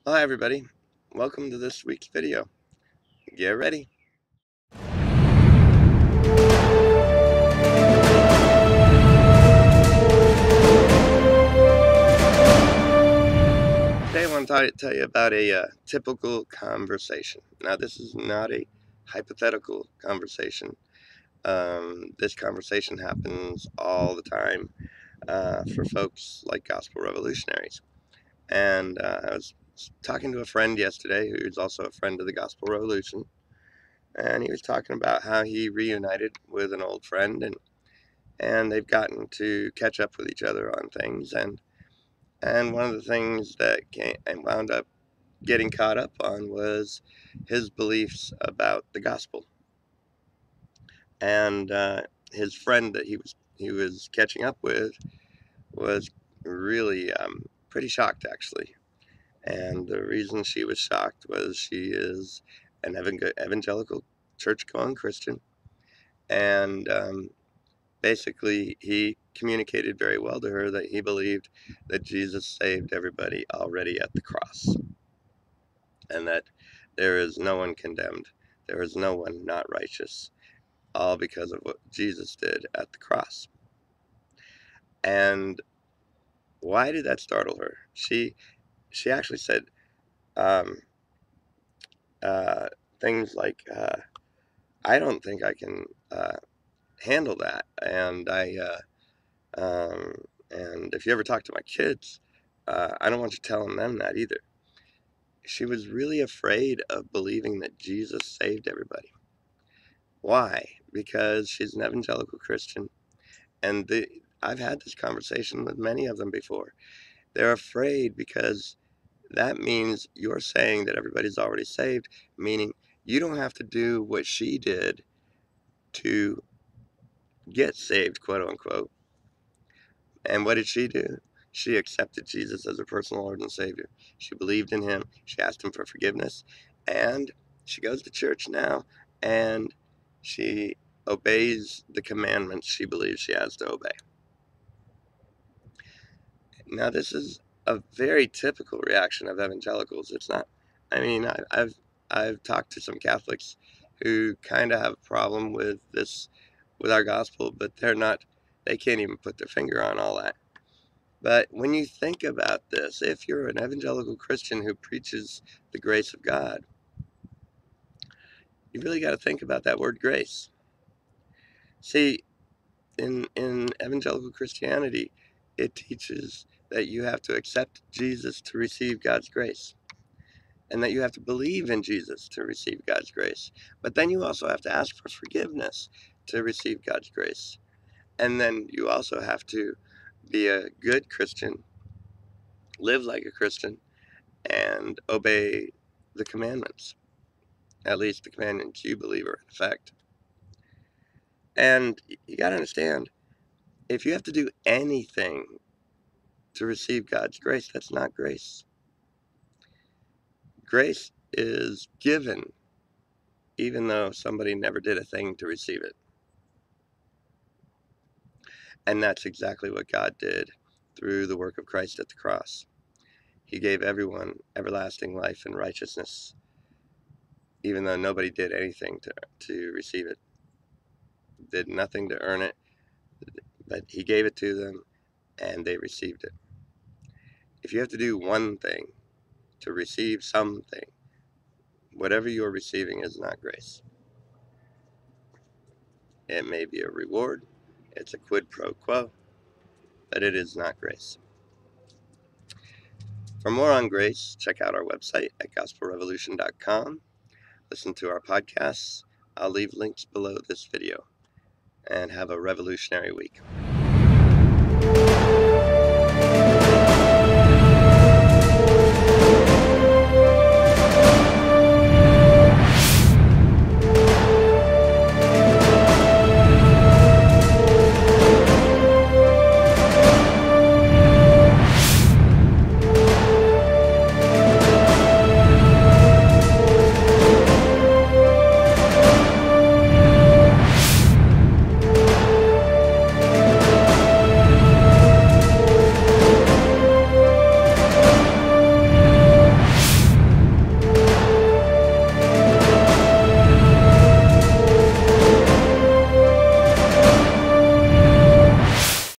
Hi everybody, welcome to this week's video. Get ready. Today I want to tell you about a typical conversation. Now this is not a hypothetical conversation. This conversation happens all the time for folks like gospel revolutionaries. And I was talking to a friend yesterday who's also a friend of the gospel revolution. And he was talking about how he reunited with an old friend and they've gotten to catch up with each other on things. And one of the things that wound up getting caught up on was his beliefs about the gospel. And his friend that he was catching up with was really pretty shocked, actually. And the reason she was shocked was she is an evangelical church-going Christian, and basically, he communicated very well to her that he believed that Jesus saved everybody already at the cross, and that there is no one condemned, there is no one not righteous, all because of what Jesus did at the cross. And why did that startle her? She actually said um, uh, things like, "I don't think I can handle that," Um, and if you ever talk to my kids, I don't want you telling them that either. She was really afraid of believing that Jesus saved everybody. Why? Because she's an evangelical Christian, and I've had this conversation with many of them before. They're afraid because that means you're saying that everybody's already saved, meaning you don't have to do what she did to get saved, quote unquote. And what did she do? She accepted Jesus as her personal Lord and Savior. She believed in him. She asked him for forgiveness. And she goes to church now and she obeys the commandments she believes she has to obey. Now, this is a very typical reaction of evangelicals. It's not, I mean, I've talked to some Catholics who kind of have a problem with this, with our gospel, but they can't even put their finger on all that. But when you think about this, if you're an evangelical Christian who preaches the grace of God, you really got to think about that word grace. See, in evangelical Christianity, it teaches that you have to accept Jesus to receive God's grace, and that you have to believe in Jesus to receive God's grace. But then you also have to ask for forgiveness to receive God's grace. And then you also have to be a good Christian, live like a Christian, and obey the commandments, at least the commandments you believe are in effect. And you got to understand, if you have to do anything to receive God's grace, that's not grace. Grace is given even though somebody never did a thing to receive it. And that's exactly what God did through the work of Christ at the cross. He gave everyone everlasting life and righteousness, even though nobody did anything to receive it, did nothing to earn it, but he gave it to them and they received it. If you have to do one thing to receive something, whatever you're receiving is not grace. It may be a reward, it's a quid pro quo, but it is not grace. For more on grace, check out our website at gospelrevolution.com. Listen to our podcasts. I'll leave links below this video. And have a revolutionary week.